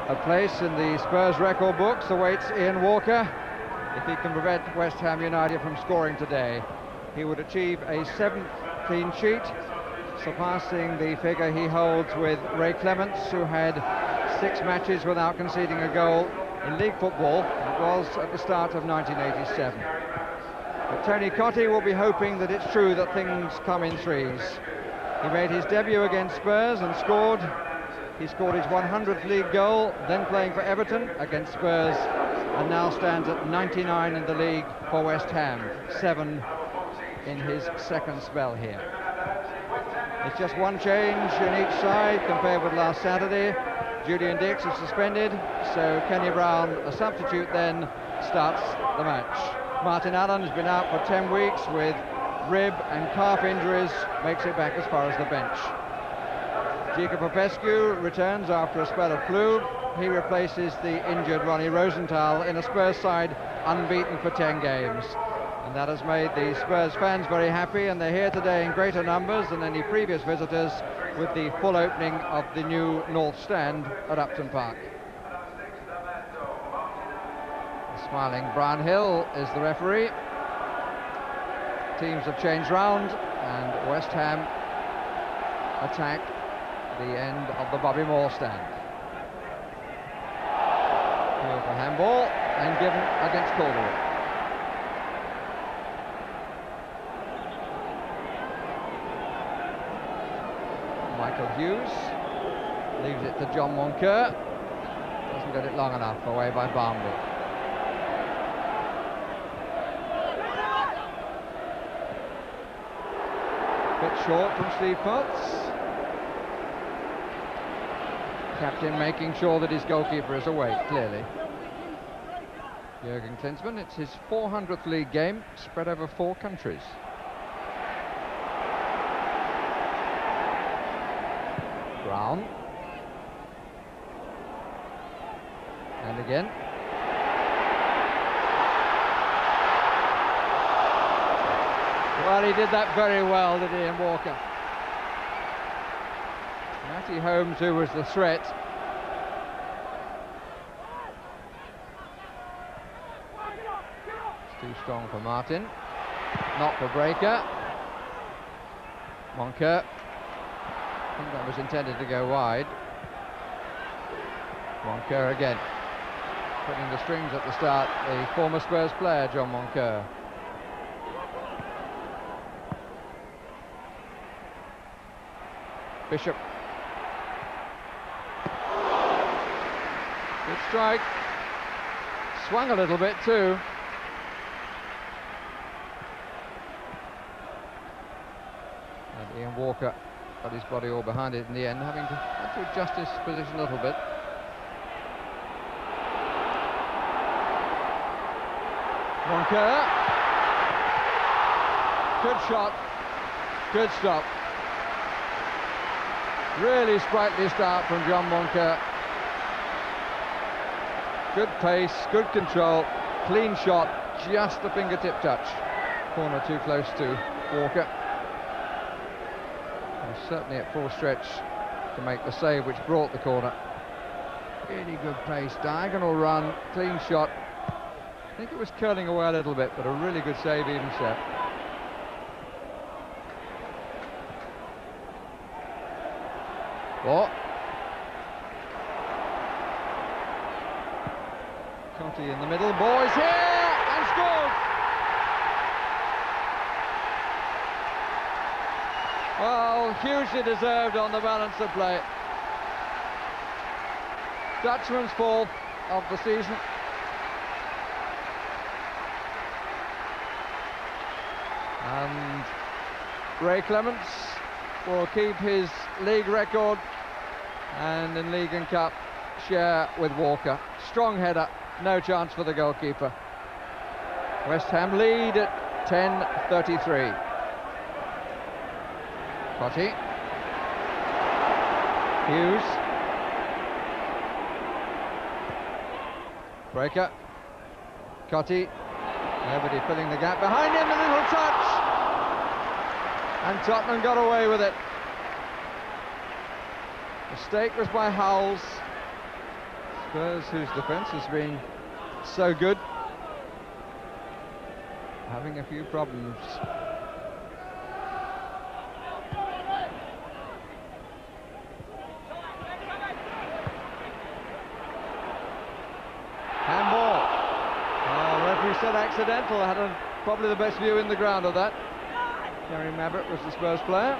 A place in the Spurs record books awaits Ian Walker. If he can prevent West Ham United from scoring today, he would achieve a 7th clean sheet, surpassing the figure he holds with Ray Clements, who had 6 matches without conceding a goal in league football. It was at the start of 1987. But Tony Cottee will be hoping that it's true that things come in threes. He made his debut against Spurs and scored. He scored his 100th league goal, then playing for Everton against Spurs, and now stands at 99 in the league for West Ham, 7 in his 2nd spell here. It's just one change in each side compared with last Saturday. Julian Dix is suspended, so Kenny Brown, a substitute, then starts the match. Martin Allen has been out for 10 weeks with rib and calf injuries, makes it back as far as the bench. Gica Popescu returns after a spell of flu. He replaces the injured Ronnie Rosenthal in a Spurs side unbeaten for 10 games. And that has made the Spurs fans very happy, and they're here today in greater numbers than any previous visitors with the full opening of the new North Stand at Upton Park. The smiling Brian Hill is the referee. Teams have changed round, and West Ham attack the end of the Bobby Moore stand. Here for handball, and given against Calderwood. Michael Hughes leaves it to John Moncur. Doesn't get it long enough, away by Barnby. Bit short from Steve Potts. Captain making sure that his goalkeeper is awake, clearly. Jurgen Klinsmann, it's his 400th league game, spread over 4 countries. Brown. And again. Well, he did that very well, did Ian Walker. Matty Holmes, who was the threat. It's too strong for Martin. Not for Breaker. Moncur. I think that was intended to go wide. Moncur again. Putting the strings at the start, the former Spurs player, John Moncur. Bishop. Good strike. Swung a little bit too. And Ian Walker got his body all behind it in the end, having to adjust his position a little bit. Moncur. Good shot. Good stop. Really sprightly start from John Moncur. Good pace, good control, clean shot, just a fingertip touch. Corner too close to Walker. And certainly at full stretch to make the save which brought the corner. Really good pace, diagonal run, clean shot. I think it was curling away a little bit, but a really good save even so. What? Cottee in the middle, boys here, and scored! Well, hugely deserved on the balance of play. Dutchman's 4th of the season. And Ray Clements will keep his league record and in League and Cup share with Walker. Strong header, no chance for the goalkeeper. West Ham lead at 10:33. Cottee. Hughes. Breaker. Cottee. Nobody filling the gap behind him, a little touch. And Tottenham got away with it. Mistake was by Howells. Spurs, whose defence has been so good, having a few problems. Handball. Oh, referee said accidental. Had probably the best view in the ground of that. Gary Mabbutt was the Spurs player.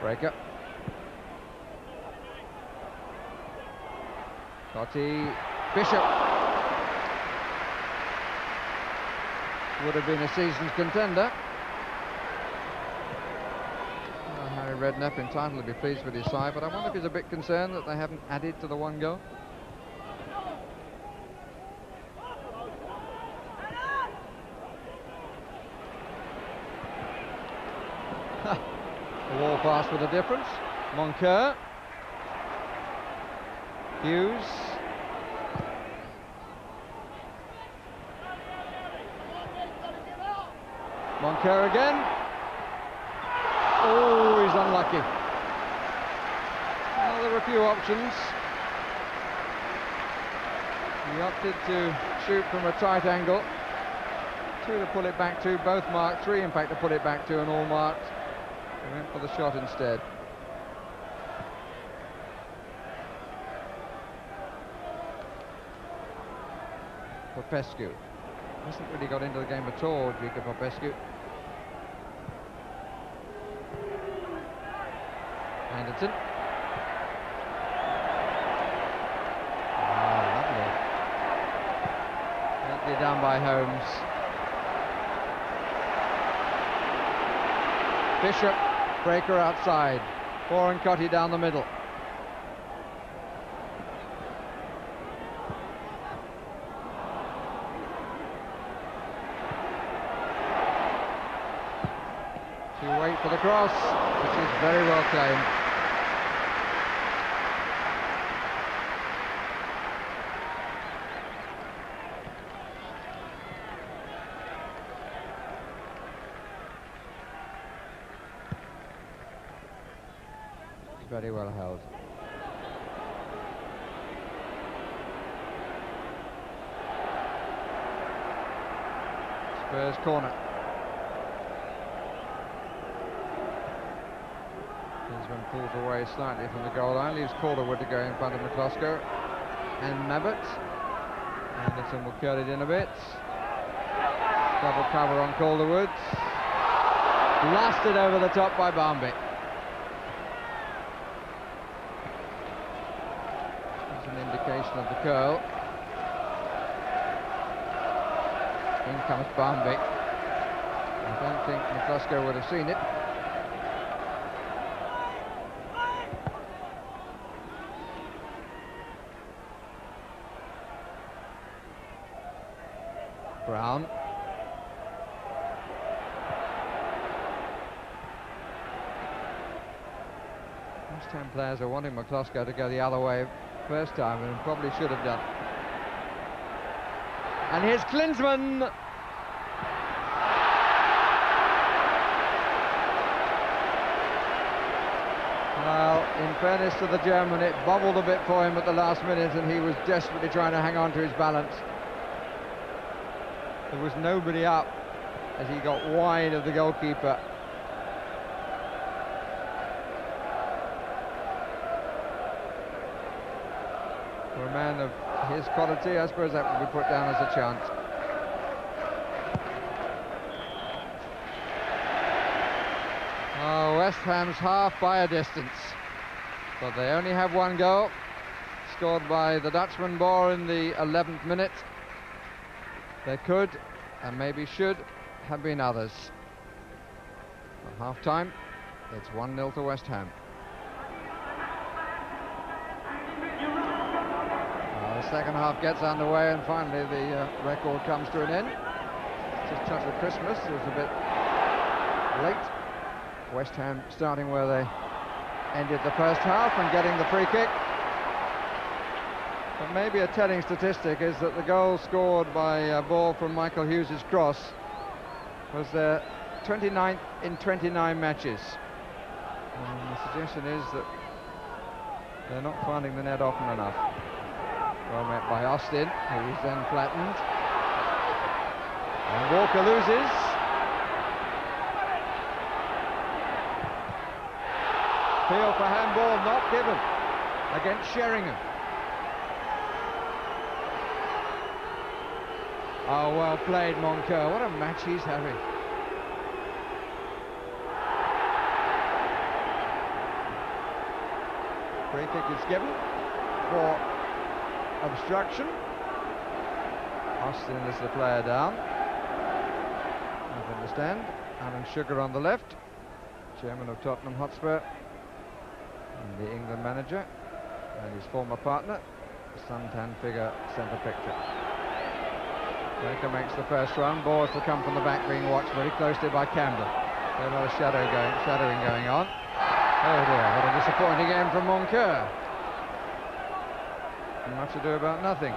Breaker. Totti. Bishop. Would have been a season's contender. Well, Harry Redknapp entitled to be pleased with his side, but I wonder if he's a bit concerned that they haven't added to the one goal. A wall pass with a difference. Moncur. Hughes. Moncur again. Oh, he's unlucky. Well, there were a few options. He opted to shoot from a tight angle. 2 to pull it back to, both marked. 3 in fact to pull it back to, and all marked. He went for the shot instead. Popescu hasn't really got into the game at all, Jurgen Popescu. Anderson. Oh, lovely. Gently down by Holmes. Bishop. Breaker outside. Borenkotti down the middle. To wait for the cross, which is very well claimed. Very well held. Spurs corner. Klinsmann pulls away slightly from the goal line, leaves Calderwood to go in front of McCloskey and Mabbutt. Anderson will curl it in a bit. Double cover on Calderwood. Blasted over the top by Barmby. Indication of the curl. In comes Barmby. I don't think McCloskey would have seen it. Brown. West Ham players are wanting McCloskey to go the other way first time, and probably should have done. And here's Klinsmann. Well, in fairness to the German, it bobbled a bit for him at the last minute, and he was desperately trying to hang on to his balance. There was nobody up as he got wide of the goalkeeper. For a man of his quality, I suppose that would be put down as a chance. Oh, West Ham's half by a distance, but they only have one goal, scored by the Dutchman Boere in the 11th minute. There could, and maybe should, have been others. At half-time, it's 1-0 to West Ham. The second half gets underway, and finally the record comes to an end. Just touch of Christmas, it was a bit late. West Ham starting where they ended the first half and getting the free kick. But maybe a telling statistic is that the goal scored by Boere from Michael Hughes' cross was their 29th in 29 matches. And the suggestion is that they're not finding the net often enough. Well met by Austin, who is then flattened. And Walker loses. Appeal for handball not given against Sheringham. Oh, well played, Moncur. What a match he's having. Free kick is given for obstruction. Austin is the player down. I understand. Alan Sugar on the left, chairman of Tottenham Hotspur, and the England manager, and his former partner, the suntan figure centre picture. Baker makes the first run. Ball to come from the back, being watched very closely by Campbell. There's a lot of shadowing going on. Oh dear, what a disappointing end from Moncur. Much ado about nothing.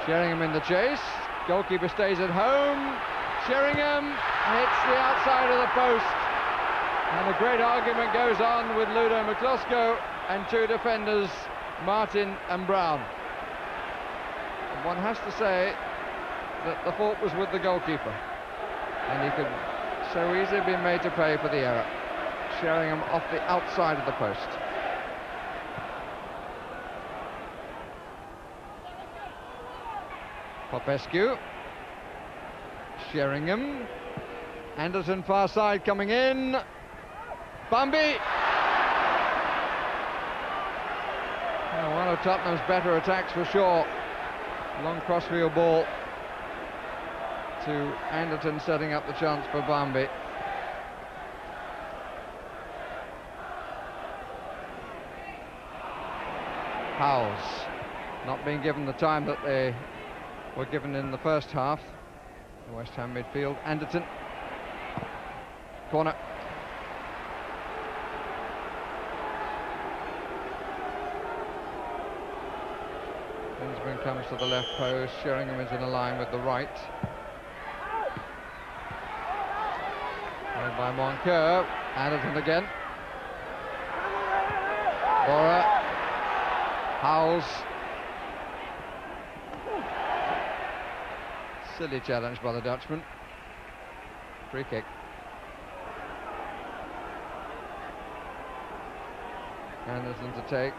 Sheringham in the chase. Goalkeeper stays at home. Sheringham hits the outside of the post. And a great argument goes on with Ludo McCloskey and two defenders, Martin and Brown. And one has to say that the fault was with the goalkeeper. And he could so easily be made to pay for the error. Sheringham off the outside of the post. Popescu, Sheringham, Anderson far side coming in, Bambi! Oh, one of Tottenham's better attacks for sure. Long crossfield ball to Anderton, setting up the chance for Bambi. Howells not being given the time that they were given in the first half. The West Ham midfield. Anderton. Corner. Klinsmann comes to the left post. Sheringham is in a line with the right. Played by Moncur. Anderton again. Boere. Howells. Silly challenge by the Dutchman. Free kick. Anderson to take.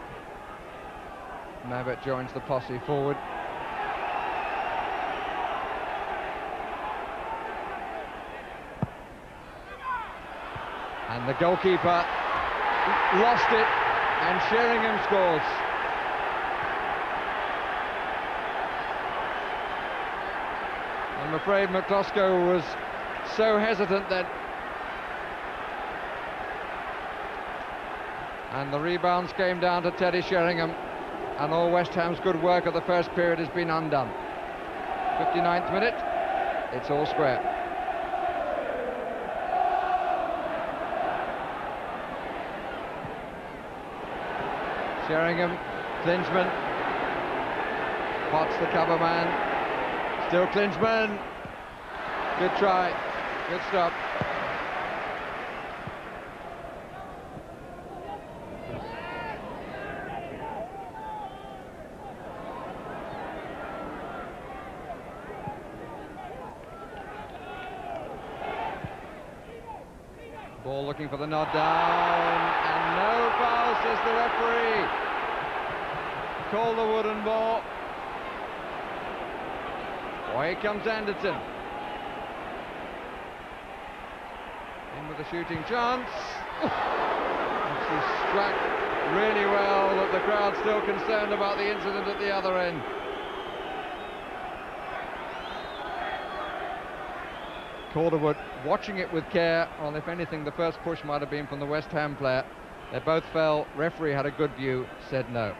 Mabbutt joins the posse forward. And the goalkeeper lost it, and Sheringham scores. I'm afraid McCloskey was so hesitant then. And the rebounds came down to Teddy Sheringham, and all West Ham's good work of the first period has been undone. 59th minute, it's all square. Sheringham, Klinsmann, Potts the cover man. Still Klinsmann. Good try. Good stop. Ball looking for the nod down, and no foul, says the referee. Call the wooden ball. Here comes Anderton. In with a shooting chance. She struck really well, but the crowd still concerned about the incident at the other end. Calderwood watching it with care. Well, if anything, the first push might have been from the West Ham player. They both fell. Referee had a good view, said no.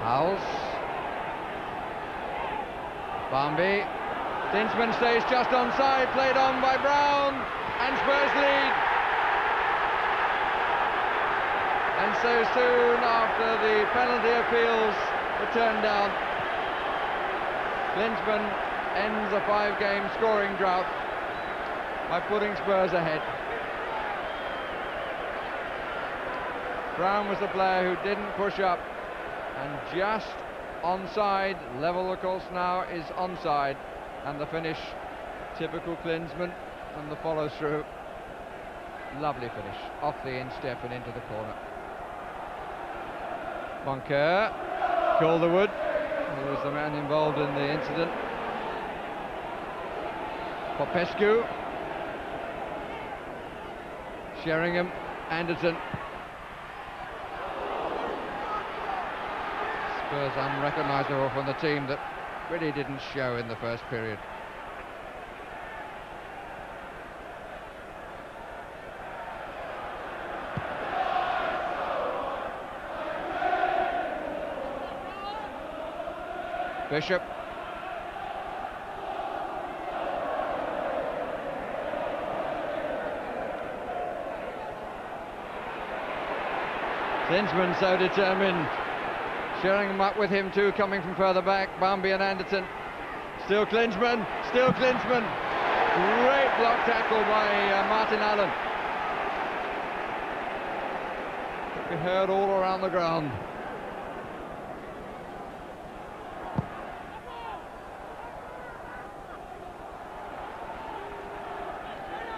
Howells. Barmby. Klinsmann stays just onside, played on by Brown, and Spurs lead. And so soon after the penalty appeals were turned down, Klinsmann ends a 5-game scoring drought by putting Spurs ahead. Brown was the player who didn't push up, and just onside. Level, of course, now is onside, and the finish, typical Klinsmann, and the follow-through. Lovely finish, off the instep and into the corner. Moncur, Calderwood, who was the man involved in the incident. Popescu, Sheringham, Anderson. Spurs unrecognisable from the team that really didn't show in the first period. Bishop. Klinsmann so determined. Sheringham up with him too, coming from further back. Barmby and Anderson. Still Klinsmann, still Klinsmann. Great block tackle by Martin Allen. Could be heard all around the ground.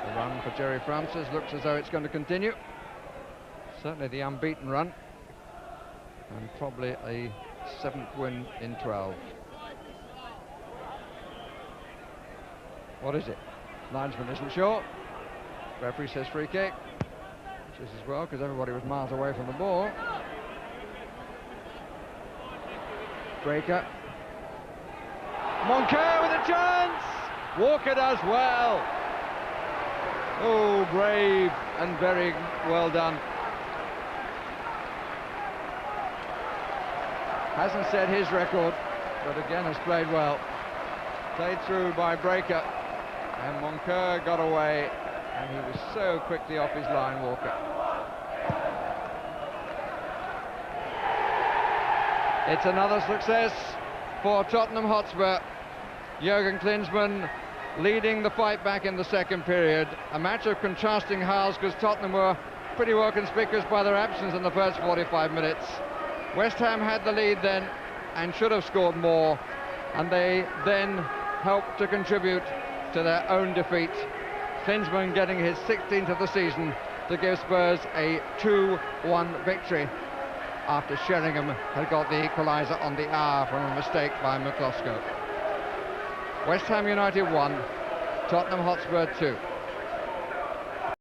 The run for Jerry Francis looks as though it's going to continue. Certainly the unbeaten run, and probably a 7th win in 12. What is it? Linesman isn't sure. Referee says free kick, which is as well, because everybody was miles away from the ball. Breaker. Moncur with a chance! Walker does well. Oh, brave and very well done. Hasn't set his record, but again has played well. Played through by Breaker, and Moncur got away, and he was so quickly off his line, Walker. It's another success for Tottenham Hotspur. Jurgen Klinsmann leading the fight back in the second period. A match of contrasting halves, because Tottenham were pretty well conspicuous by their absence in the first 45 minutes. West Ham had the lead then and should have scored more, and they then helped to contribute to their own defeat. Klinsmann getting his 16th of the season to give Spurs a 2-1 victory after Sheringham had got the equaliser on the hour from a mistake by McCloskey. West Ham United 1, Tottenham Hotspur 2.